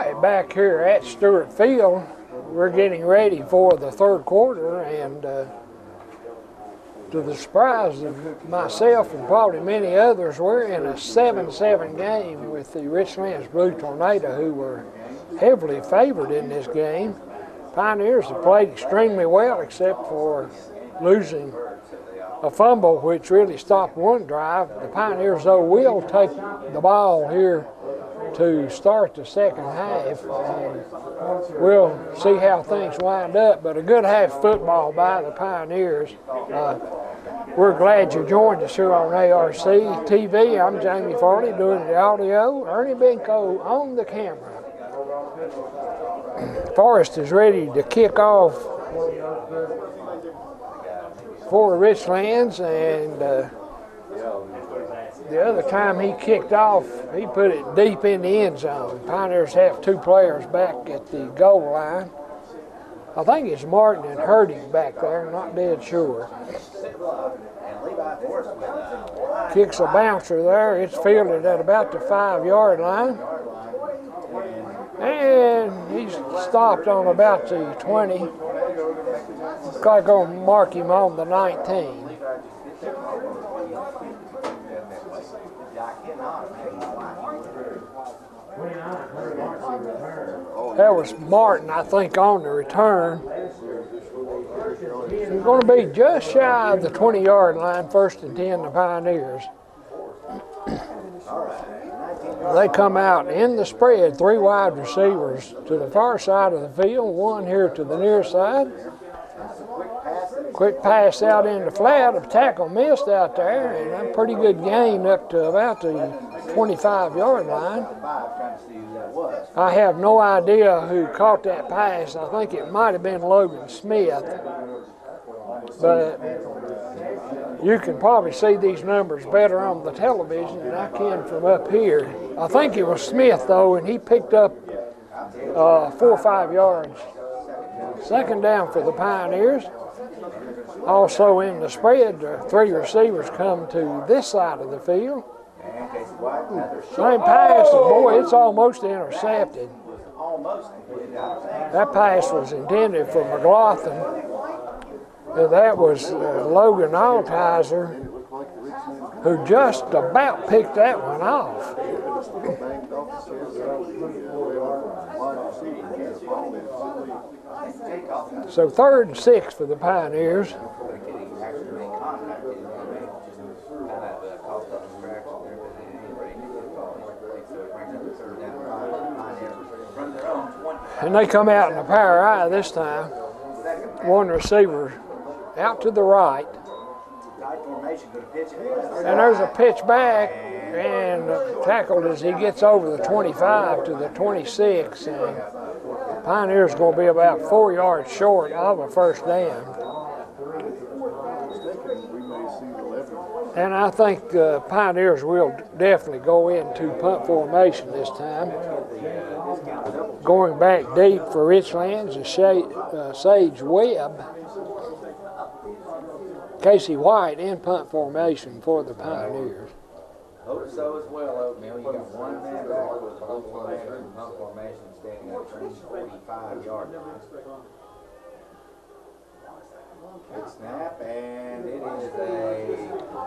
right back here at Stewart Field. We're getting ready for the third quarter, and to the surprise of myself and probably many others, we're in a 7-7 game with the Richlands Blue Tornado, who were heavily favored in this game. Pioneers have played extremely well, except for losing a fumble, which really stopped one drive. The Pioneers, though, will take the ball here to start the second half. We'll see how things wind up, but a good half football by the Pioneers. We're glad you joined us here on ARC TV. I'm Jamie Farley doing the audio. Ernie Benko on the camera. Forrest is ready to kick off for Richlands, and the other time he kicked off, he put it deep in the end zone. Pioneers have two players back at the goal line. I think it's Martin and Hurdig back there, I'm not dead sure. Kicks a bouncer there. It's fielded at about the 5-yard line. And he's stopped on about the 20. Looks like going to mark him on the 19. That was Martin, I think, on the return. He's going to be just shy of the 20-yard line, 1st and 10, the Pioneers. They come out in the spread, 3 wide receivers to the far side of the field, 1 here to the near side. Quick pass out in the flat, a tackle missed out there, and a pretty good gain up to about the 25-yard line. I have no idea who caught that pass. I think it might have been Logan Smith. But you can probably see these numbers better on the television than I can from up here. I think it was Smith, though, and he picked up 4 or 5 yards. Second down for the Pioneers. Also in the spread, 3 receivers come to this side of the field. Same pass, and boy, it's almost intercepted. That pass was intended for McLaughlin. And that was Logan Altizer, who just about picked that one off. So 3rd and 6 for the Pioneers. And they come out in a power eye this time. 1 receiver out to the right. And there's a pitch back and tackled as he gets over the 25 to the 26. And Pioneers going to be about 4 yards short of a first down. And I think Pioneers will definitely go into punt formation this time. Going back deep for Richlands is Sage Webb. Casey White in punt formation for the Pioneers. Hope so as well, Oatmeal. You got 1 man back with the whole formation, punt formation, standing at 45-yard line. Good snap, and it is a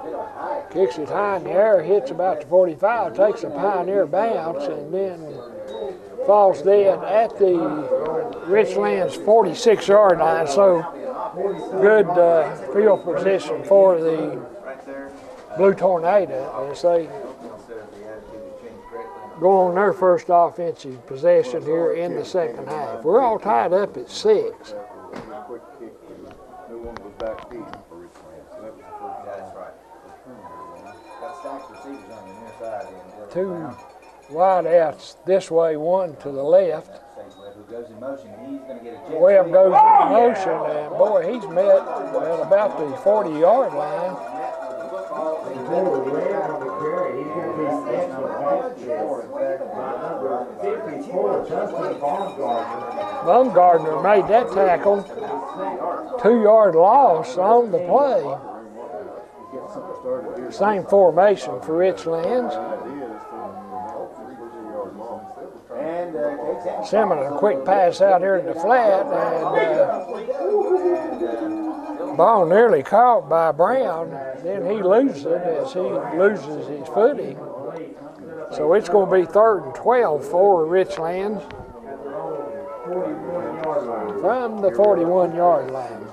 bit of a high. Kicks it high in the air, hits about the 45, takes a Pioneer bounce, and then falls dead at the Richlands 46-yard line. So good field position for the Blue Tornado as they go on their first offensive possession here in the second half. We're all tied up at 6. Two wide outs this way, 1 to the left. Webb goes in motion, and boy, he's met at about the 40-yard line. Baumgartner made that tackle. 2-yard loss on the play. Same formation for Richlands. And Simmons a quick pass out here in the flat, and ball nearly caught by Brown. Then he loses it as he loses his footing. So it's going to be 3rd and 12 for Richlands from the 41-yard line.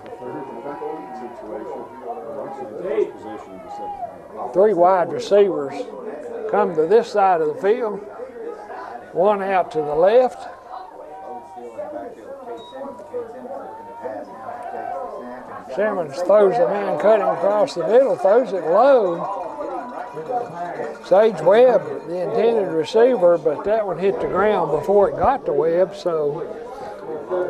3 wide receivers come to this side of the field. 1 out to the left. Simmons throws the man cutting across the middle, throws it low. Sage Webb, the intended receiver, but that one hit the ground before it got to Webb. So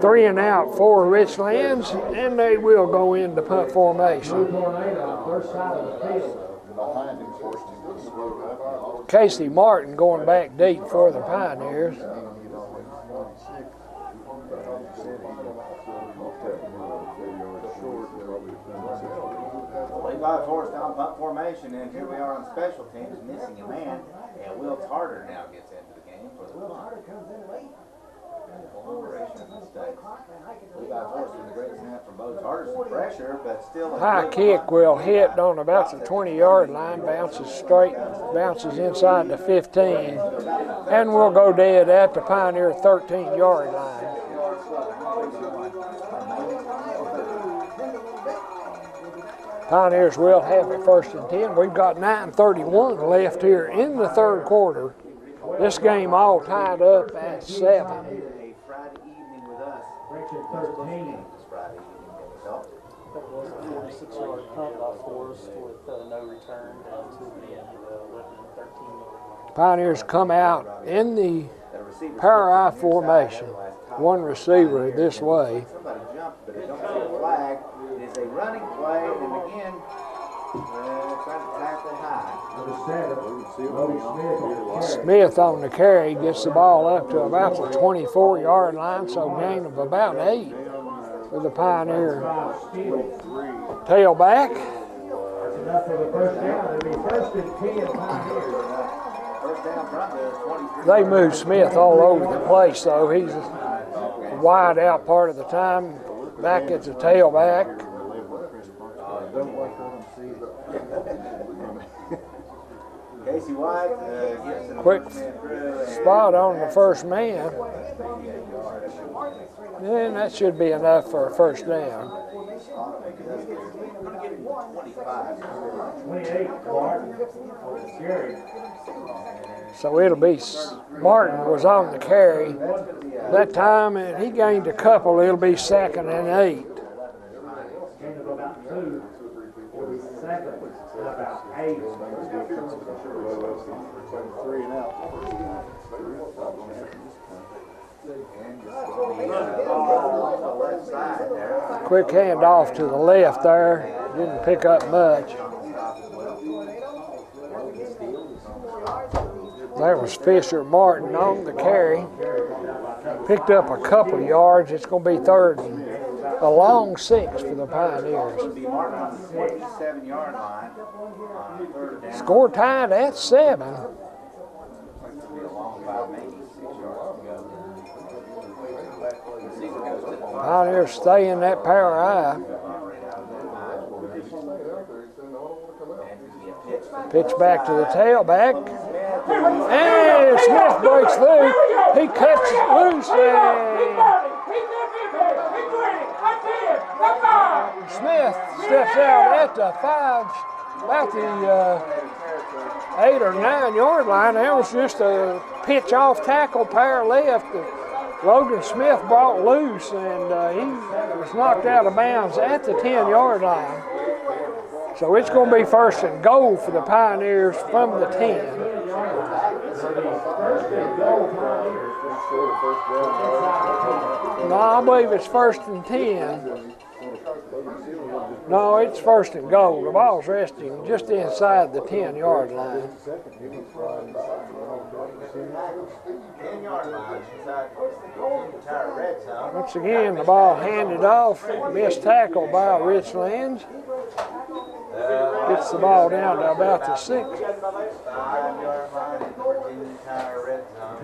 3 and out for Richlands, and they will go into punt formation. Casey Martin going back deep for the Pioneers. Levi forced on punt formation, and here we are on special teams, missing a man, and Will Tarter now gets into the game for the punt. Levi forcing the great snap from Bo Tarter, some pressure, but still high kick will hit on about the 20-yard line, bounces inside the 15, and will go dead at the Pioneer 13-yard line. Pioneers will have it 1st and 10. We've got 9:31 left here in the 3rd quarter. This game all tied up at 7. Friday evening with us. 46-yard punt by Forrest with no return down to the Lebanon 13-yard. Pioneers come out in the power I formation. 1 receiver this way. Somebody jumped, but they don't see a flag. It is a running play, and again, trying to tackle high. Smith on the carry gets the ball up to about the 24-yard line, so gain of about 8 for the Pioneer tailback. They move Smith all over the place, though. He's wide out part of the time, back at the tailback. Casey White gets Quick spot on the first man. And that should be enough for a 1st down. 28. So it'll be Martin was on the carry that time, and he gained a couple. It'll be 2nd and 8. Quick handoff to the left there. Didn't pick up much. There was Fisher Martin on the carry. Picked up a couple yards. It's going to be 3rd and a long 6 for the Pioneers. Score tied at 7. Pioneers stay in that power I. Pitch back to the tailback. And Smith breaks through. He cuts loose. Smith steps out at the 5, about the 8 or 9 yard line. That was just a pitch off tackle, power left. Logan Smith brought loose, and he was knocked out of bounds at the 10-yard line. So it's going to be 1st and goal for the Pioneers from the 10. No, I believe it's 1st and 10. No, it's 1st and goal. The ball's resting just inside the 10-yard line. 10-yard line inside the entire red zone. Once again, the ball handed off. Missed tackle by Richlands. Gets the ball down to about the 6. 5-yard line in the entire red zone.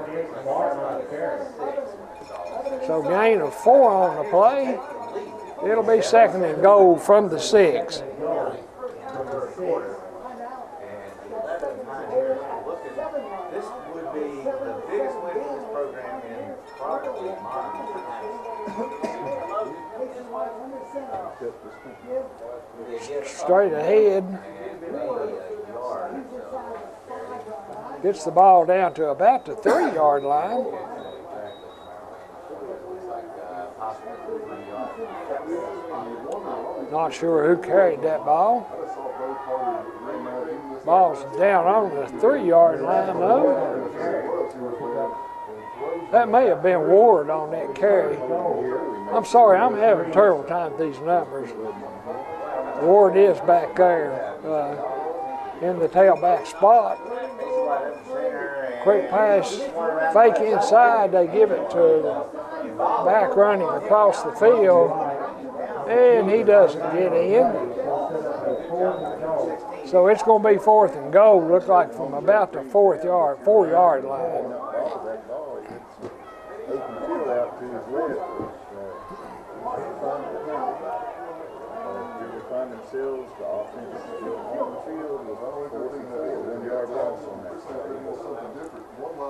So gain of 4 on the play. It'll be 2nd and goal from the 6. This would be the biggest win for this program in probably modern times. Straight ahead. Gets the ball down to about the 3-yard line. Not sure who carried that ball. Ball's down on the 3-yard line though. That may have been Ward on that carry. I'm sorry, I'm having a terrible time with these numbers. Ward is back there in the tailback spot. Quick pass, fake inside, they give it to back running across the field, and he doesn't get in. So it's going to be 4th and goal, look like from about the 4-yard line.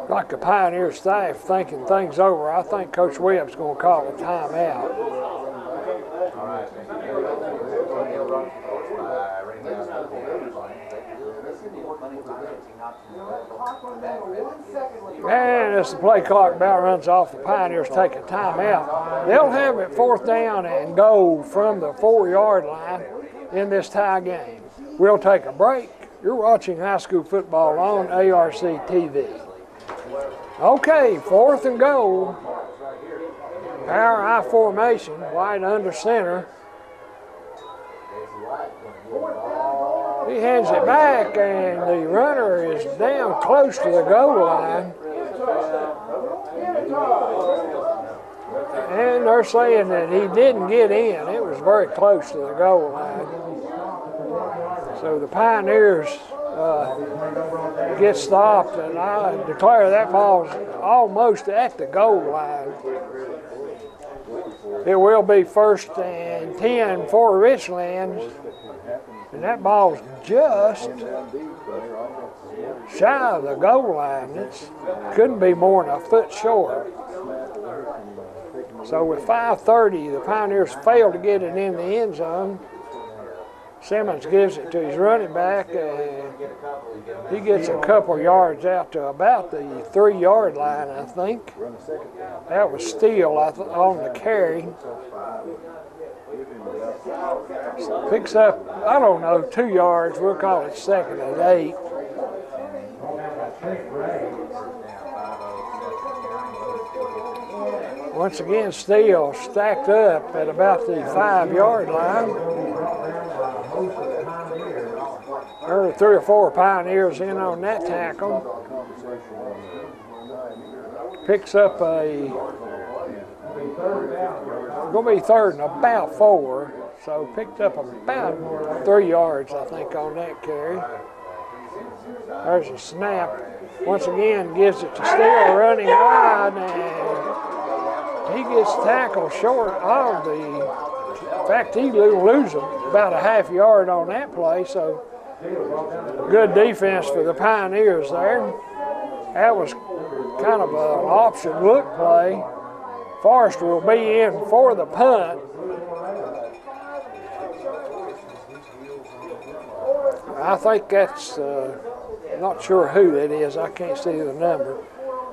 Like the Pioneer staff thinking things over, I think Coach Webb's going to call a timeout. And as the play clock about runs off, the Pioneers take a timeout. They'll have it 4th down and goal from the 4-yard line in this tie game. We'll take a break. You're watching high school football on ARC TV. Okay, 4th and goal. Power I formation, White under center. He hands it back, and the runner is down close to the goal line. And they're saying that he didn't get in. It was very close to the goal line. So the Pioneers get stopped, and I declare that ball's almost at the goal line. It will be 1st and 10 for Richlands. And that ball's just shy of the goal line. It couldn't be more than a foot short. So with 5:30, the Pioneers failed to get it in the end zone. Simmons gives it to his running back, and he gets a couple yards out to about the 3-yard line, I think. That was Steele on the carry. Picks up, I don't know, 2 yards. We'll call it 2nd and 8. Once again, Steele stacked up at about the 5-yard line. There were 3 or 4 Pioneers in on that tackle. Picks up a, going to be 3rd and about 4. So picked up about 3 yards, I think, on that carry. There's a snap. Once again, gives it to Steele running wide, and he gets tackled short of the, in fact, he loses about a half yard on that play, so good defense for the Pioneers there. That was kind of an option look play. Forrester will be in for the punt. I think that's, not sure who that is. I can't see the number.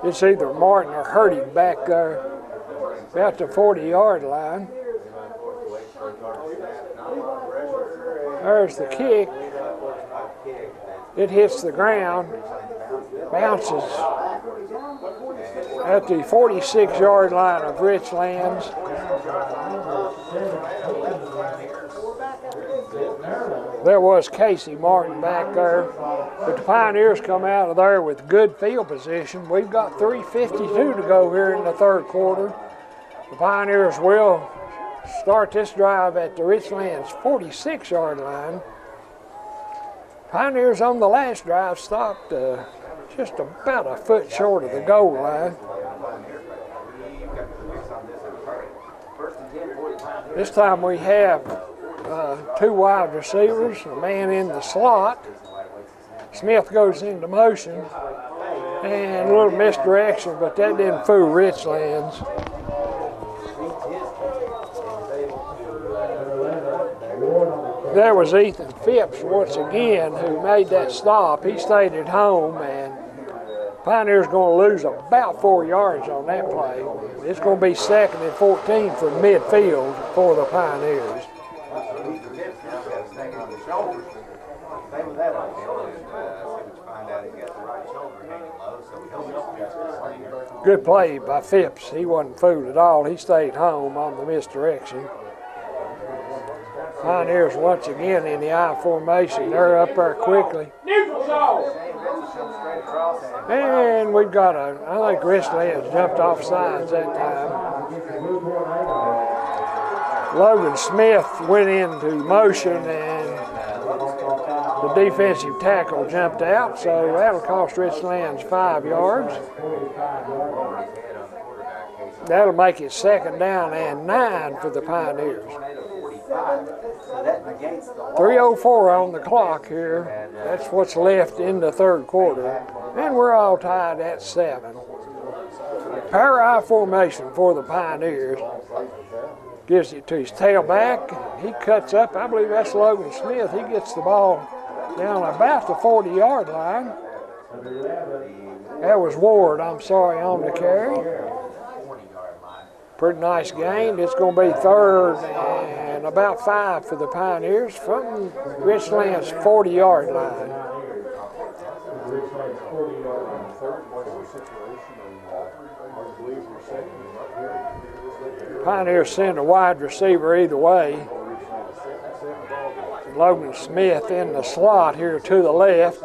It's either Martin or Hurtig back there about the 40-yard line. There's the kick. It hits the ground, bounces at the 46-yard line of Richlands. There was Casey Martin back there, but the Pioneers come out of there with good field position. We've got 3:52 to go here in the 3rd quarter. The Pioneers will start this drive at the Richlands 46-yard line. Pioneers on the last drive stopped just about a foot short of the goal line. This time we have two wide receivers, a man in the slot. Smith goes into motion, and a little misdirection, but that didn't fool Richlands. There was Ethan Phipps once again who made that stop. He stayed at home, and Pioneers going to lose about 4 yards on that play. It's going to be 2nd and 14 from midfield for the Pioneers. Good play by Phipps. He wasn't fooled at all. He stayed home on the misdirection. Pioneers once again in the I formation. They're up there quickly. And we've got I think Richlands jumped off sides that time. Logan Smith went into motion and the defensive tackle jumped out, so that'll cost Richlands 5 yards. That'll make it 2nd down and 9 for the Pioneers. 3:04 on the clock here. That's what's left in the third quarter. And we're all tied at 7. Power I formation for the Pioneers. Gives it to his tailback. He cuts up. I believe that's Logan Smith. He gets the ball down about the 40-yard line. That was Ward, I'm sorry, on the carry. Pretty nice gain. It's going to be 3rd and about 5 for the Pioneers from Richlands' 40-yard line. Pioneers send a wide receiver either way. Logan Smith in the slot here to the left.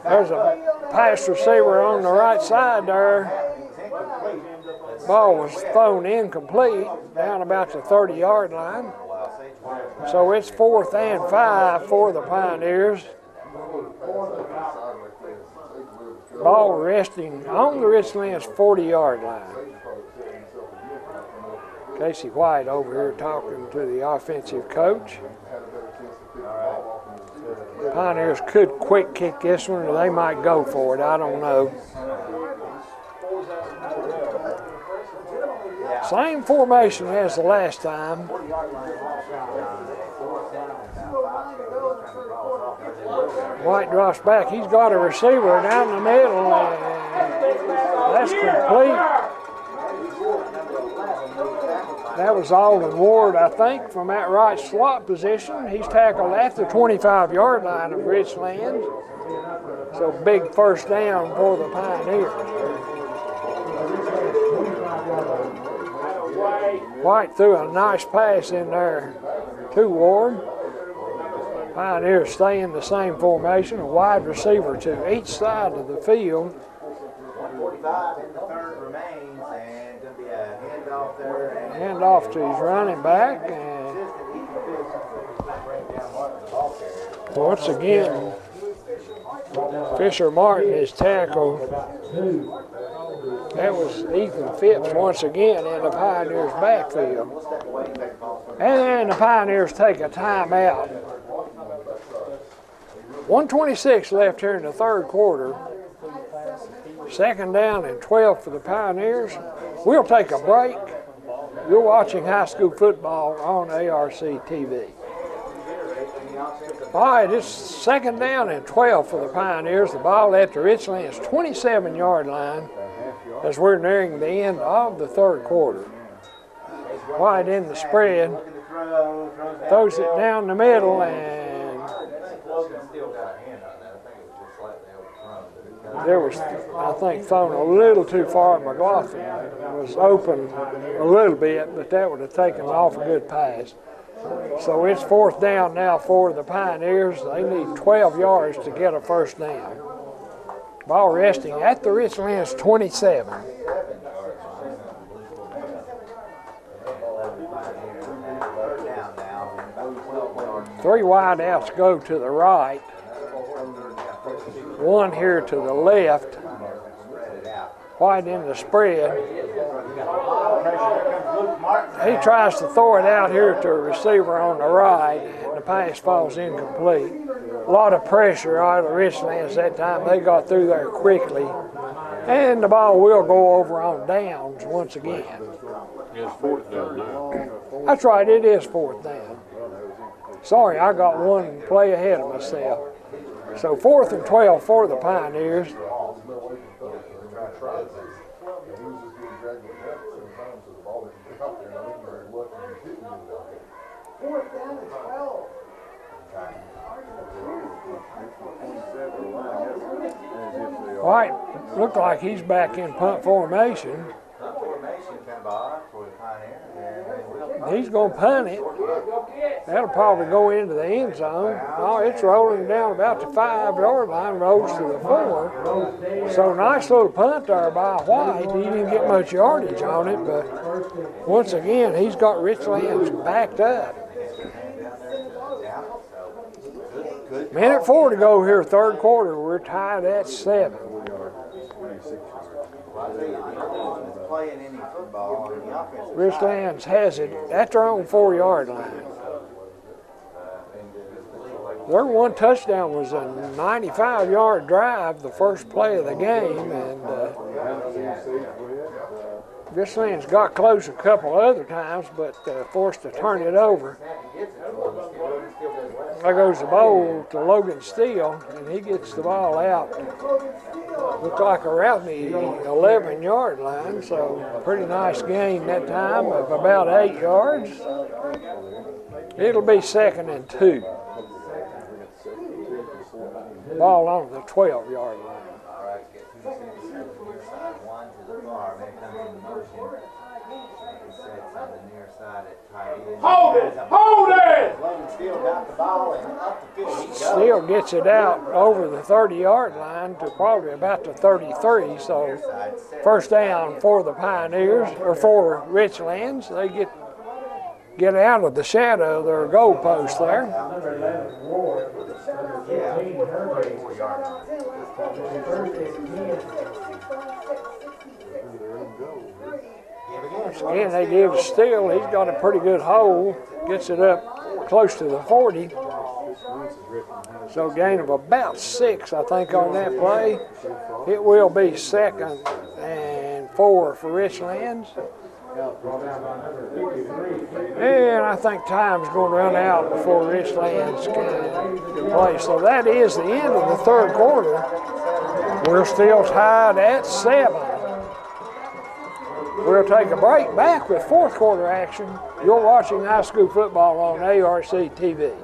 There's a pass receiver on the right side there. Ball was thrown incomplete down about the 30-yard line. So it's 4th and 5 for the Pioneers. Ball resting on the Richlands 40-yard line. Casey White over here talking to the offensive coach. Pioneers could quick kick this one, or they might go for it. I don't know. Same formation as the last time. White drops back. He's got a receiver down the middle, and that's complete. That was Alden Ward, I think, from that right slot position. He's tackled at the 25-yard line of Richlands. So big 1st down for the Pioneers. White threw a nice pass in there to Ward. Pioneers stay in the same formation, a wide receiver to each side of the field. 45 in the 3rd remains, and going to be a handoff there. Handoff to his running back, and once again, Fisher Martin is tackled. That was Ethan Phipps once again in the Pioneers' backfield. And the Pioneers take a timeout. 1:26 left here in the 3rd quarter. 2nd down and 12 for the Pioneers. We'll take a break. You're watching high school football on ARC TV. All right, it's 2nd down and 12 for the Pioneers. The ball at the Richlands 27-yard line as we're nearing the end of the 3rd quarter. White in the spread. Throws it down the middle, and there was, I think, thrown a little too far. McLaughlin was open a little bit, but that would have taken off a good pass. So it's 4th down now for the Pioneers. They need 12 yards to get a 1st down. Ball resting at the Richlands 27. Three wide outs go to the right. One here to the left. White in the spread. He tries to throw it out here to a receiver on the right, and the pass falls incomplete. A lot of pressure out of Richlands that time. They got through there quickly, and the ball will go over on downs once again. It's fourth down now. That's right, it is fourth down. Sorry, I got one play ahead of myself. So 4th and 12 for the Pioneers. White looked like he's back in punt formation. He's going to punt it. That'll probably go into the end zone. Oh, it's rolling down about the 5-yard line, rolls to the 4. So nice little punt there by White. He didn't get much yardage on it, but once again, he's got Richlands backed up. Minute 4 to go here, third quarter. We're tied at 7. Richlands has it at their own 4-yard line. Their one touchdown was a 95-yard drive, the first play of the game, and Richlands got close a couple other times, but forced to turn it over. There goes the ball to Logan Steele, and he gets the ball out. Looked like around the 11-yard line, so pretty nice gain that time of about 8 yards. It'll be 2nd and 2. Ball on the 12-yard line. Hold it! Hold it! Steele gets it out over the 30-yard line to probably about the 33, so first down for the Pioneers, or for Richlands. They get out of the shadow of their goalpost there. Again, they give Steele. He's got a pretty good hole. Gets it up close to the 40. So gain of about 6, I think, on that play. It will be 2nd and 4 for Richlands. And I think time's going to run out before Richlands can play. So that is the end of the third quarter. We're still tied at 7. We'll take a break. Back with fourth quarter action. You're watching high school football on ARC TV.